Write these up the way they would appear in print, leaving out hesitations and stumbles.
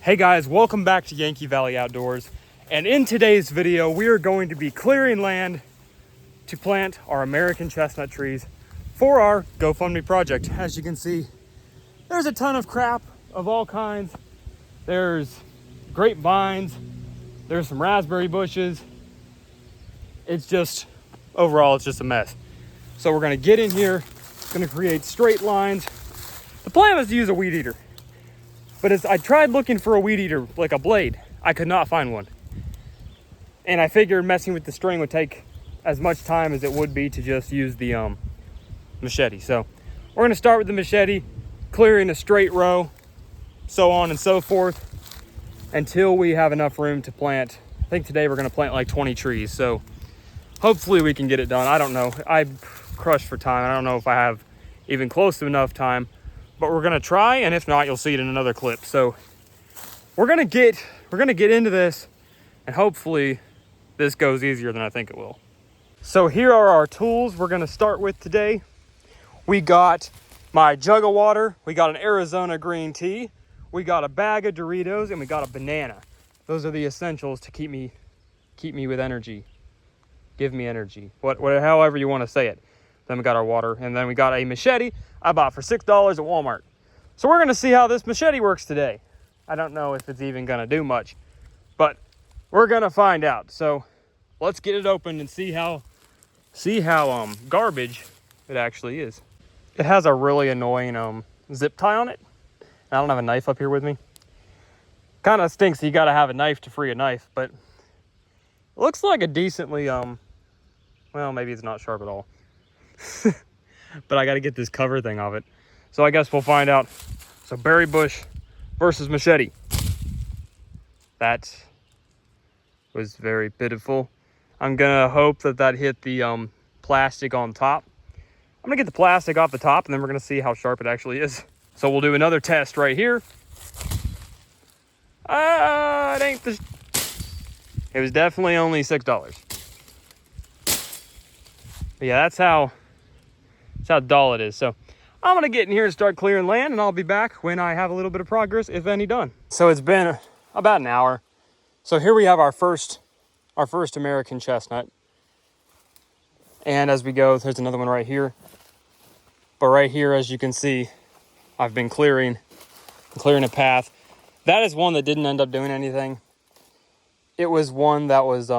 Hey guys, welcome back to Yankee Valley Outdoors. And in today's video, we are going to be clearing land to plant our American chestnut trees for our GoFundMe project. As you can see, there's a ton of crap of all kinds. There's grapevines, there's some raspberry bushes. It's just, overall, it's just a mess. So we're gonna get in here, gonna create straight lines. The plan was to use a weed eater. But as I tried looking for a weed eater, like a blade, I could not find one. And I figured messing with the string would take as much time as it would be to just use the machete. So we're gonna start with the machete, clearing a straight row, so on and so forth, until we have enough room to plant. I think today we're gonna plant like 20 trees. So hopefully we can get it done. I don't know, I'm crushed for time. I don't know if I have even close to enough time. But we're gonna try, and if not, you'll see it in another clip. So we're gonna get into this, and hopefully this goes easier than I think it will. So here are our tools we're gonna start with today. We got my jug of water, we got an Arizona green tea, we got a bag of Doritos, and we got a banana. Those are the essentials to keep me with energy. Give me energy, however you want to say it. Then we got our water, and then we got a machete I bought for $6 at Walmart. So we're gonna see how this machete works today. I don't know if it's even gonna do much, but we're gonna find out. So let's get it open and see how garbage it actually is. It has a really annoying zip tie on it. I don't have a knife up here with me. Kind of stinks. You gotta have a knife to free a knife, but it looks like a decently well, maybe it's not sharp at all. But I got to get this cover thing off it. So I guess we'll find out. So berry bush versus machete. That was very pitiful. I'm gonna hope that hit the plastic on top. I'm gonna get the plastic off the top, and then we're gonna see how sharp it actually is. So we'll do another test right here. It ain't the. It was definitely only $6. But yeah, that's how dull it is. So I'm gonna get in here and start clearing land, and I'll be back when I have a little bit of progress, if any, done. So it's been about an hour. So here we have our first American chestnut. And as we go, there's another one right here. But right here, as you can see, I've been clearing a path. That is one that didn't end up doing anything. It was one that was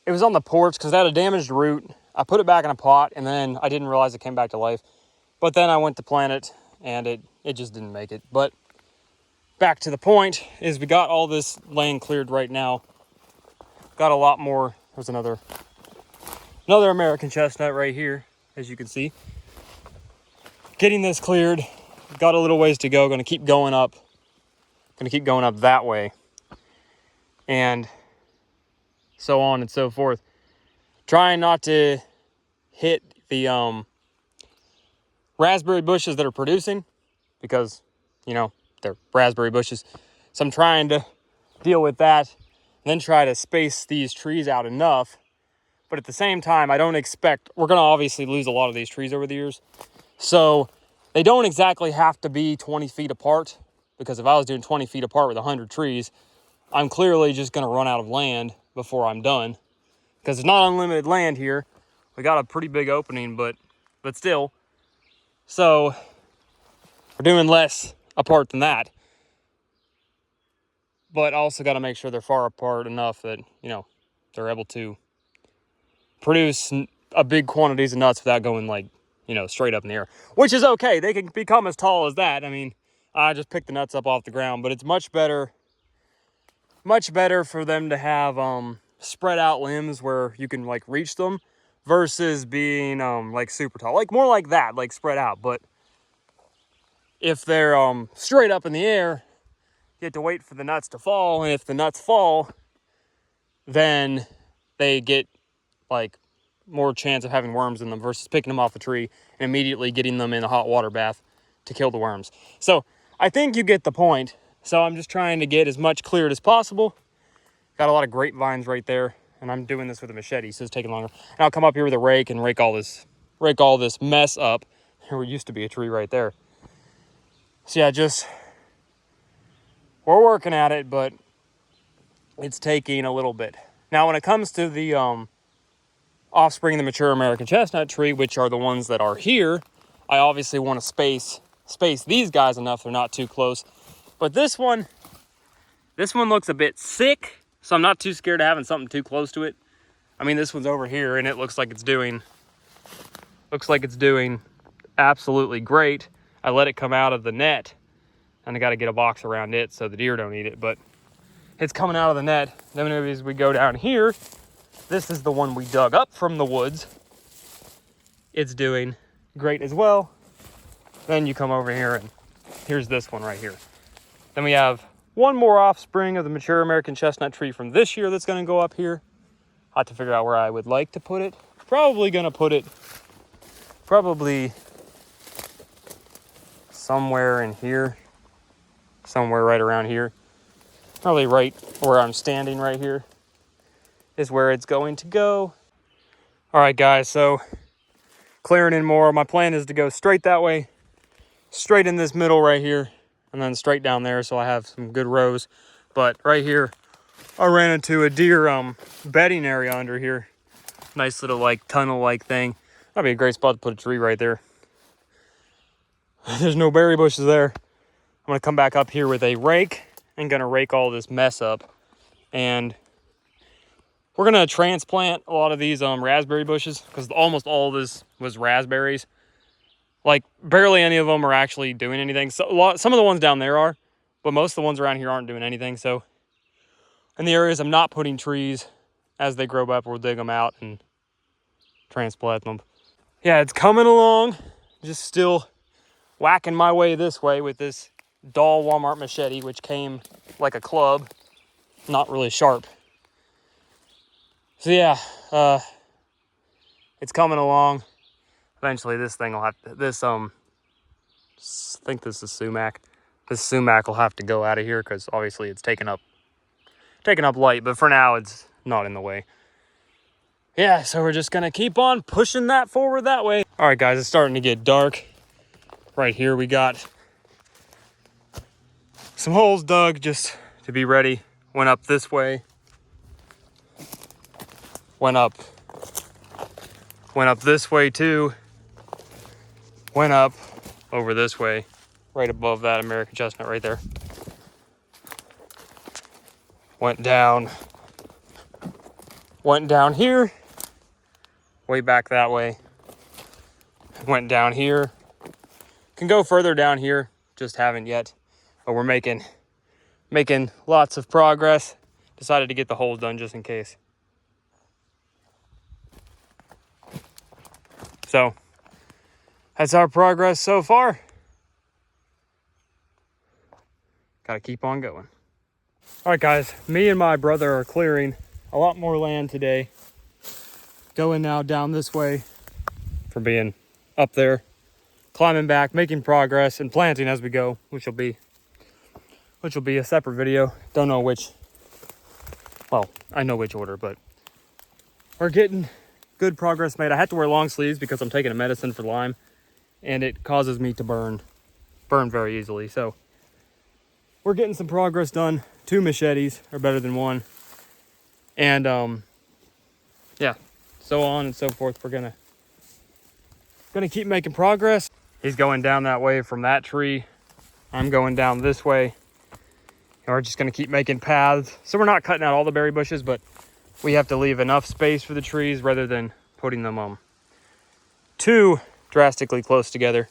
it was on the porch because it had a damaged root. I put it back in a pot, and then I didn't realize it came back to life. But then I went to plant it, and it just didn't make it. But back to the point is we got all this land cleared right now. Got a lot more. There's another American chestnut right here, as you can see. Getting this cleared. Got a little ways to go. Going to keep going up. Going to keep going up that way. And so on and so forth. Trying not to hit the raspberry bushes that are producing, because, you know, they're raspberry bushes. So I'm trying to deal with that, and then try to space these trees out enough. But at the same time, I don't expect, we're going to obviously lose a lot of these trees over the years. So they don't exactly have to be 20 feet apart, because if I was doing 20 feet apart with 100 trees, I'm clearly just going to run out of land before I'm done. Because it's not unlimited land here. We got a pretty big opening, but still. So we're doing less apart than that. But also got to make sure they're far apart enough that, you know, they're able to produce a big quantities of nuts without going, like, you know, straight up in the air. Which is okay. They can become as tall as that. I mean, I just picked the nuts up off the ground, but it's much better for them to have spread out limbs where you can like reach them versus being like super tall, like more like that, like spread out. But if they're straight up in the air, you have to wait for the nuts to fall, and if the nuts fall, then they get like more chance of having worms in them versus picking them off the tree and immediately getting them in a hot water bath to kill the worms. So I think you get the point. So I'm just trying to get as much cleared as possible. Got a lot of grapevines right there, and I'm doing this with a machete, so it's taking longer. And I'll come up here with a rake and rake all this mess up. There used to be a tree right there. So yeah, just we're working at it, but it's taking a little bit. Now, when it comes to the offspring of the mature American chestnut tree, which are the ones that are here, I obviously want to space these guys enough they're not too close. But this one looks a bit sick, so I'm not too scared of having something too close to it. I mean, this one's over here, and it looks like it's doing absolutely great. I let it come out of the net, and I got to get a box around it so the deer don't eat it, but it's coming out of the net. Then as we go down here, this is the one we dug up from the woods. It's doing great as well. Then you come over here, and here's this one right here. Then we have one more offspring of the mature American chestnut tree from this year that's going to go up here. I'll have to figure out where I would like to put it. Probably going to put it somewhere in here. Somewhere right around here. Probably right where I'm standing right here is where it's going to go. All right, guys, so clearing in more. My plan is to go straight that way, straight in this middle right here, and then straight down there so I have some good rows. But right here, I ran into a deer bedding area under here. Nice little like tunnel-like thing. That'd be a great spot to put a tree right there. There's no berry bushes there. I'm gonna come back up here with a rake and gonna rake all this mess up. And we're gonna transplant a lot of these raspberry bushes because almost all of this was raspberries. Like barely any of them are actually doing anything. So some of the ones down there are, but most of the ones around here aren't doing anything. So in the areas I'm not putting trees, as they grow up, we'll dig them out and transplant them. Yeah, it's coming along. Just still whacking my way this way with this dull Walmart machete, which came like a club, not really sharp. So yeah, it's coming along. Eventually this thing will have to, I think this is sumac. This sumac will have to go out of here because obviously it's taking up light, but for now it's not in the way. Yeah, so we're just gonna keep on pushing that forward that way. All right, guys, it's starting to get dark. Right here we got some holes dug just to be ready. Went up this way. Went up this way too. Went up over this way, right above that American chestnut right there. Went down here, way back that way. Went down here. Can go further down here, just haven't yet. But we're making lots of progress. Decided to get the holes done just in case. So that's our progress so far. Gotta keep on going. All right, guys, me and my brother are clearing a lot more land today. Going now down this way from being up there, climbing back, making progress, and planting as we go, which will be a separate video. Don't know which, well, I know which order, but we're getting good progress made. I have to wear long sleeves because I'm taking a medicine for Lyme, and it causes me to burn very easily. So we're getting some progress done. 2 machetes are better than 1. And yeah, so on and so forth. We're gonna keep making progress. He's going down that way from that tree. I'm going down this way. And we're just gonna keep making paths. So we're not cutting out all the berry bushes, but we have to leave enough space for the trees rather than putting them too drastically close together.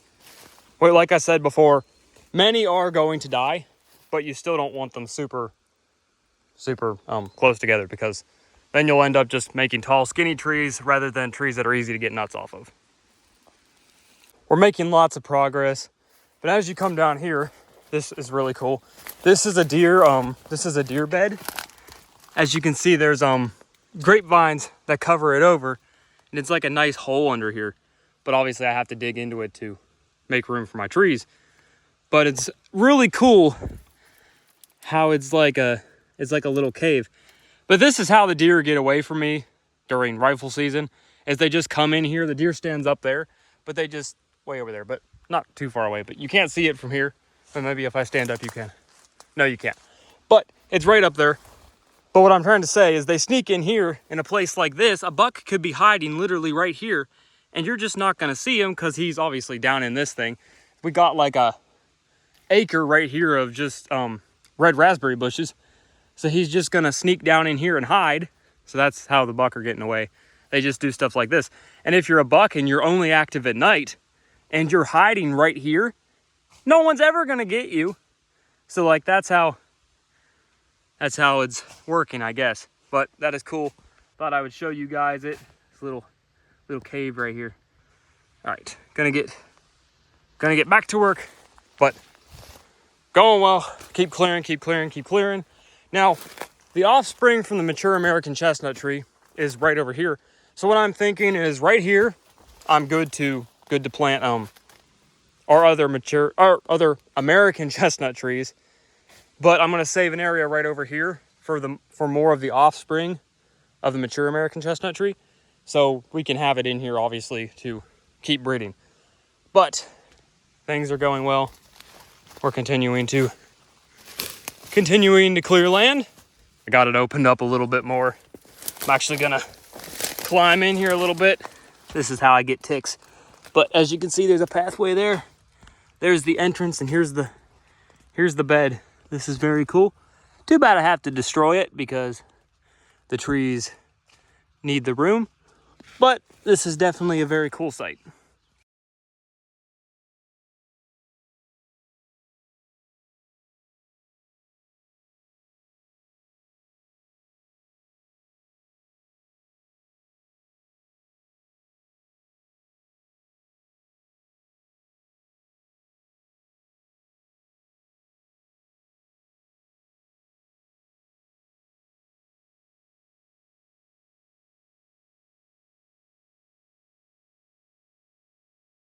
Well, like I said before, many are going to die, but you still don't want them super close together because then you'll end up just making tall, skinny trees rather than trees that are easy to get nuts off of. We're making lots of progress, but as you come down here, this is really cool. This is a deer bed. As you can see, there's grapevines that cover it over, and it's like a nice hole under here. But obviously I have to dig into it to make room for my trees. But it's really cool how it's like a little cave. But this is how the deer get away from me during rifle season, is they just come in here. The deer stands up there, but they just way over there, but not too far away. But you can't see it from here. But maybe if I stand up, you can. No, you can't. But it's right up there. But what I'm trying to say is they sneak in here in a place like this. A buck could be hiding literally right here, and you're just not gonna see him because he's obviously down in this thing. We got like a acre right here of just red raspberry bushes. So he's just gonna sneak down in here and hide. So that's how the buck are getting away. They just do stuff like this. And if you're a buck and you're only active at night and you're hiding right here, no one's ever gonna get you. So like that's how it's working, I guess. But that is cool. Thought I would show you guys it. This little cave right here. All right, gonna get back to work, but going well. Keep clearing, keep clearing, keep clearing. Now, the offspring from the mature American chestnut tree is right over here. So what I'm thinking is right here, I'm good to plant our other American chestnut trees. But I'm gonna save an area right over here for more of the offspring of the mature American chestnut tree. So we can have it in here obviously to keep breeding. But things are going well. We're continuing to clear land. I got it opened up a little bit more. I'm actually gonna climb in here a little bit. This is how I get ticks. But as you can see, there's a pathway there. There's the entrance, and here's the bed. This is very cool. Too bad I have to destroy it because the trees need the room. But this is definitely a very cool site.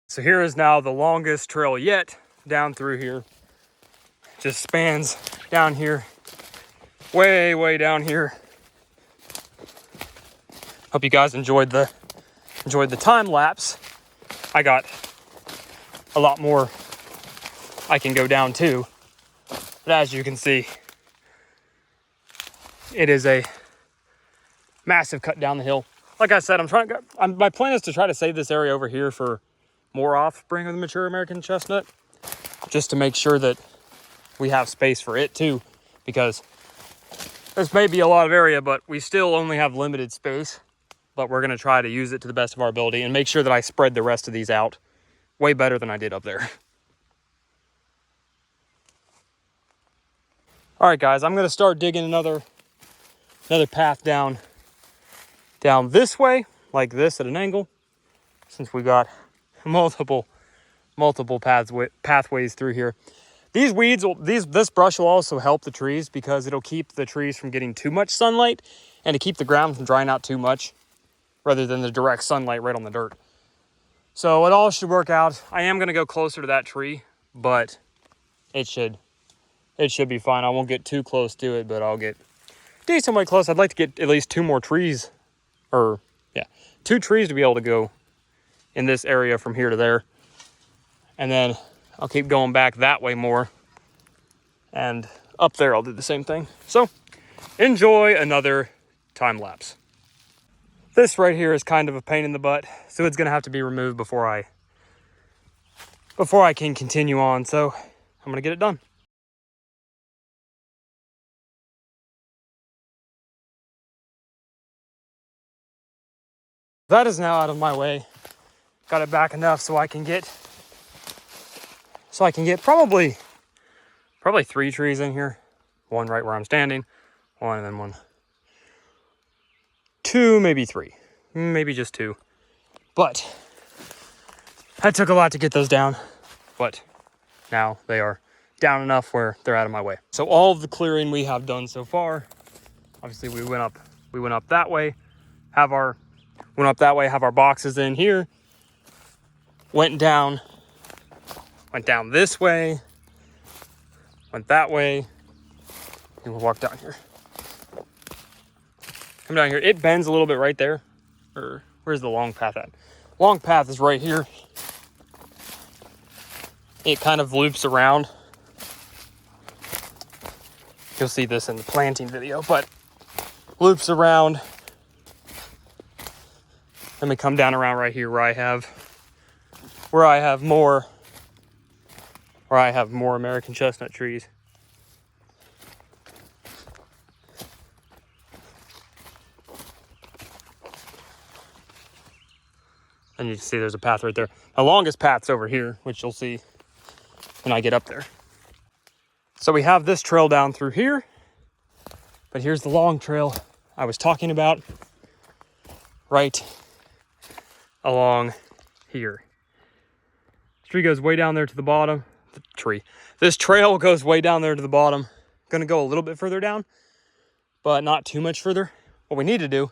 So here is now the longest trail yet down through here. Just spans down here, way down here. Hope you guys enjoyed the time lapse. I got a lot more I can go down to, but as you can see, it is a massive cut down the hill. Like I said, my plan is to try to save this area over here for more offspring of the mature American chestnut, just to make sure that we have space for it too, because this may be a lot of area, but we still only have limited space. But we're gonna try to use it to the best of our ability and make sure that I spread the rest of these out way better than I did up there. All right, guys, I'm gonna start digging another path down this way, like this at an angle, since we got multiple pathways through here. These weeds, this brush will also help the trees because it'll keep the trees from getting too much sunlight and to keep the ground from drying out too much, rather than the direct sunlight right on the dirt. So it all should work out. I am gonna go closer to that tree, but it should be fine. I won't get too close to it, but I'll get decent way close. I'd like to get at least 2 more trees, or yeah, 2 trees to be able to go in this area from here to there. And then I'll keep going back that way more. And up there, I'll do the same thing. So enjoy another time lapse. This right here is kind of a pain in the butt, so it's gonna have to be removed before I can continue on. So I'm gonna get it done. That is now out of my way. Got it back enough so I can get probably 3 trees in here. 1 right where I'm standing, 1 and then 1. 2, maybe 3, maybe just 2. But that took a lot to get those down, but now they are down enough where they're out of my way. So all of the clearing we have done so far, obviously we went up that way, have our boxes in here, went down this way, went that way, and we'll walk down here. Come down here. It bends a little bit right there. Or where's the long path at? Long path is right here. It kind of loops around. You'll see this in the planting video, but loops around. Then we come down around right here where I have more American chestnut trees. And you can see there's a path right there. The longest path's over here, which you'll see when I get up there. So we have this trail down through here, but here's the long trail I was talking about, right along here. This tree goes way down there to the bottom. This trail goes way down there to the bottom. Gonna go a little bit further down, but not too much further. What we need to do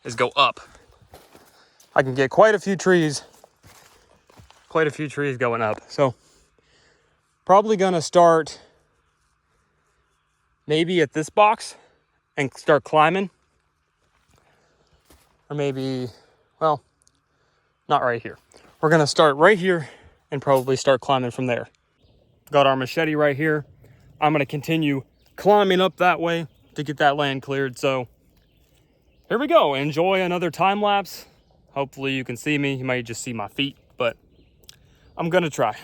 is go up. I can get quite a few trees going up. So probably gonna start maybe at this box and start climbing. Or maybe, well, not right here. We're gonna start right here and probably start climbing from there. Got our machete right here. I'm gonna continue climbing up that way to get that land cleared. So here we go. Enjoy another time lapse. Hopefully you can see me. You might just see my feet, but I'm gonna try.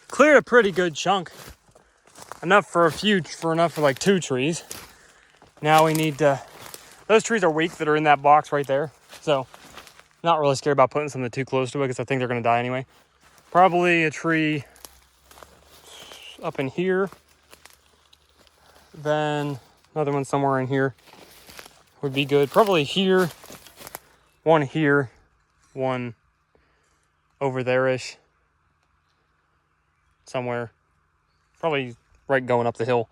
Cleared a pretty good chunk. Enough for like 2 trees. Now we need to, those trees are weak that are in that box right there. So not really scared about putting something too close to it because I think they're gonna die anyway. Probably a tree up in here. Then another one somewhere in here would be good. Probably here, one over there-ish. Somewhere. Probably right going up the hill.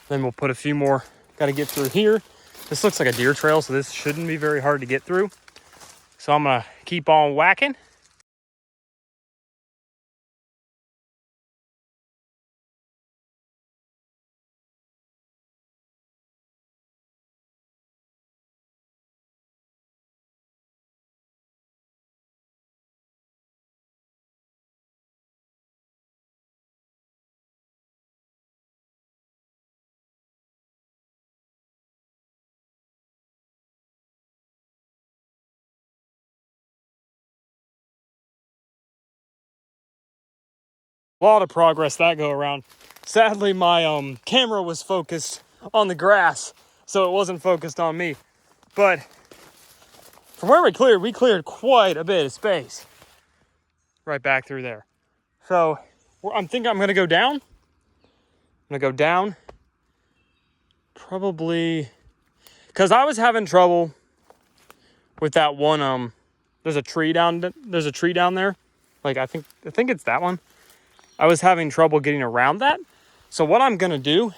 Then we'll put a few more. Got to get through here. This looks like a deer trail, so this shouldn't be very hard to get through. So I'm gonna keep on whacking. A lot of progress that go around. Sadly, my camera was focused on the grass, so it wasn't focused on me. But from where we cleared quite a bit of space right back through there. So I'm thinking I'm gonna go down. I'm gonna go down. Probably, because I was having trouble with that one. There's a tree down there. Like I think it's that one. I was having trouble getting around that. So what I'm gonna do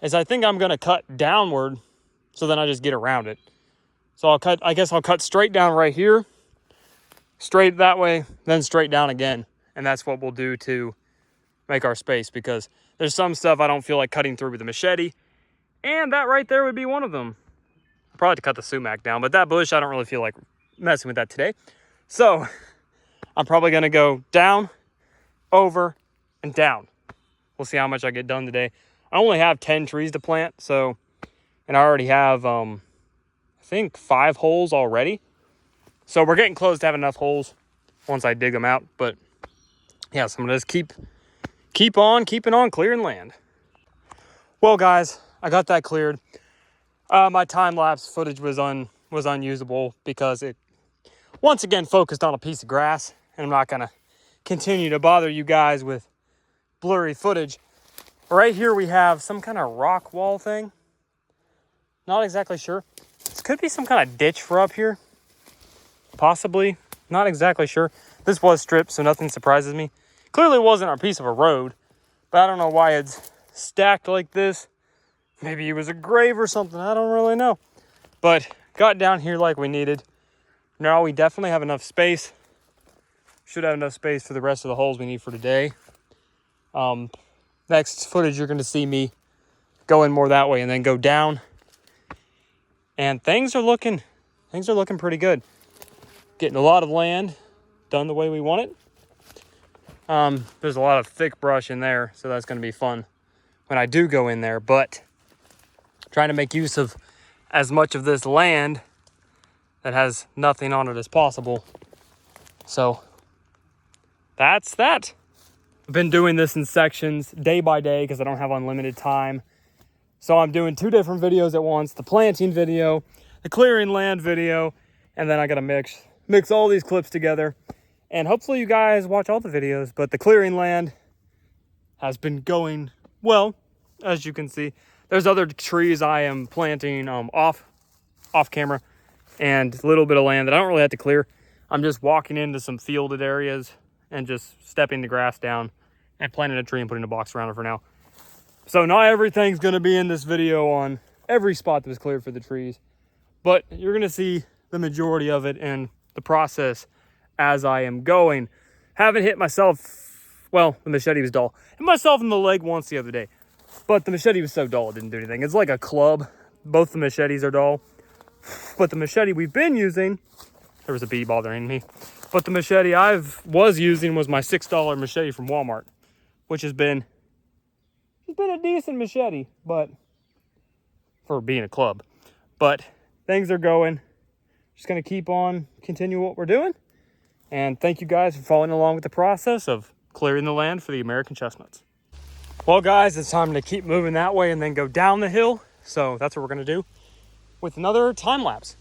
is I think I'm gonna cut downward so then I just get around it. So I guess I'll cut straight down right here, straight that way, then straight down again. And that's what we'll do to make our space, because there's some stuff I don't feel like cutting through with a machete. And that right there would be one of them. I'll probably have to cut the sumac down, but that bush, I don't really feel like messing with that today. So I'm probably gonna go down, over, and down. We'll see how much I get done today. I only have 10 trees to plant, so, and I already have, I think 5 holes already. So we're getting close to having enough holes once I dig them out. But yeah, so I'm gonna just keep on keeping on clearing land. Well, guys, I got that cleared. My time-lapse footage was unusable because it once again focused on a piece of grass, and I'm not gonna continue to bother you guys with blurry footage. Right here we have some kind of rock wall thing. Not exactly sure. This could be some kind of ditch for up here. Possibly. Not exactly sure. This was stripped, so nothing surprises me. Clearly wasn't a piece of a road, but I don't know why it's stacked like this. Maybe it was a grave or something. I don't really know. But got down here like we needed. Now we definitely have enough space Should have enough space for the rest of the holes we need for today. Next footage, you're going to see me going more that way and then go down. And things are looking pretty good. Getting a lot of land done the way we want it. There's a lot of thick brush in there, so that's going to be fun when I do go in there. But trying to make use of as much of this land that has nothing on it as possible. So that's that. I've been doing this in sections day by day because I don't have unlimited time. So I'm doing 2 different videos at once, the planting video, the clearing land video, and then I gotta mix all these clips together. And hopefully you guys watch all the videos, but the clearing land has been going well, as you can see. There's other trees I am planting off camera, and a little bit of land that I don't really have to clear. I'm just walking into some fielded areas and just stepping the grass down and planting a tree and putting a box around it for now. So not everything's gonna be in this video on every spot that was cleared for the trees, but you're gonna see the majority of it and the process as I am going. Haven't hit myself, well, the machete was dull. Hit myself in the leg once the other day, but the machete was so dull it didn't do anything. It's like a club. Both the machetes are dull, but the machete we've been using, there was a bee bothering me, but the machete I was using was my $6 machete from Walmart, which has been a decent machete, but for being a club. But things are going. Just gonna continue what we're doing. And thank you guys for following along with the process of clearing the land for the American chestnuts. Well guys, it's time to keep moving that way and then go down the hill. So that's what we're gonna do with another time lapse.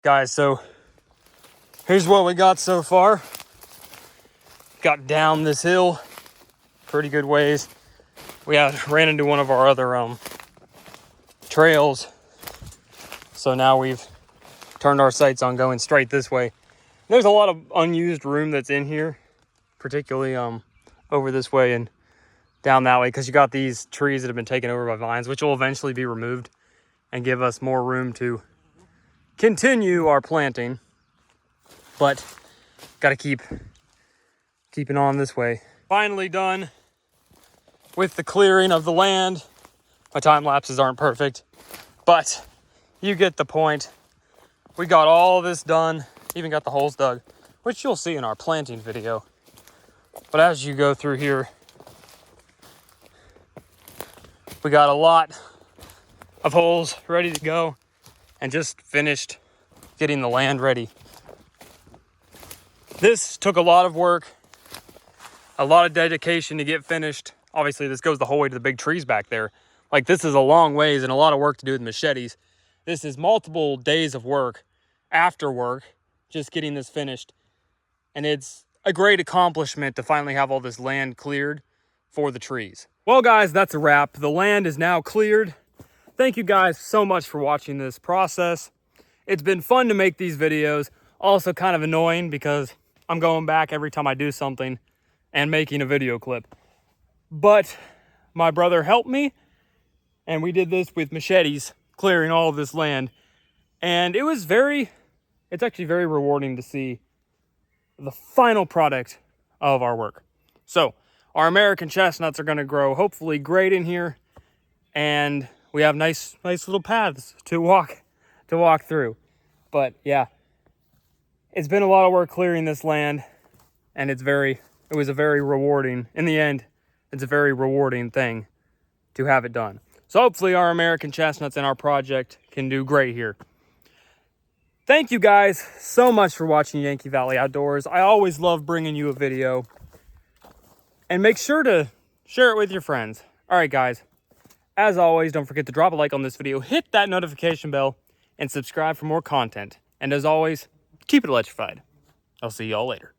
Guys, so here's what we got so far. Got down this hill pretty good ways. We ran into one of our other trails. So now we've turned our sights on going straight this way. There's a lot of unused room that's in here, particularly over this way and down that way, because you got these trees that have been taken over by vines, which will eventually be removed and give us more room to continue our planting. But got to keeping on this way. Finally done with the clearing of the land. My time lapses aren't perfect, but you get the point. We got all this done, even got the holes dug, which you'll see in our planting video. But as you go through here, we got a lot of holes ready to go and just finished getting the land ready. This took a lot of work, a lot of dedication to get finished. Obviously, this goes the whole way to the big trees back there. Like, this is a long ways and a lot of work to do with machetes. This is multiple days of work, after work, just getting this finished. And it's a great accomplishment to finally have all this land cleared for the trees. Well, guys, that's a wrap. The land is now cleared. Thank you guys so much for watching this process. It's been fun to make these videos. Also kind of annoying because I'm going back every time I do something and making a video clip. But my brother helped me, and we did this with machetes, clearing all of this land. And it's actually very rewarding to see the final product of our work. So our American chestnuts are going to grow hopefully great in here, and we have nice little paths to walk through. But yeah, it's been a lot of work clearing this land, and it was a very rewarding, in the end, it's a very rewarding thing to have it done. So hopefully our American chestnuts and our project can do great here. thank you guys so much for watching Yankee Valley Outdoors. I always love bringing you a video. And make sure to share it with your friends. All right, guys. As always, don't forget to drop a like on this video, hit that notification bell, and subscribe for more content. And as always, keep it electrified. I'll see y'all later.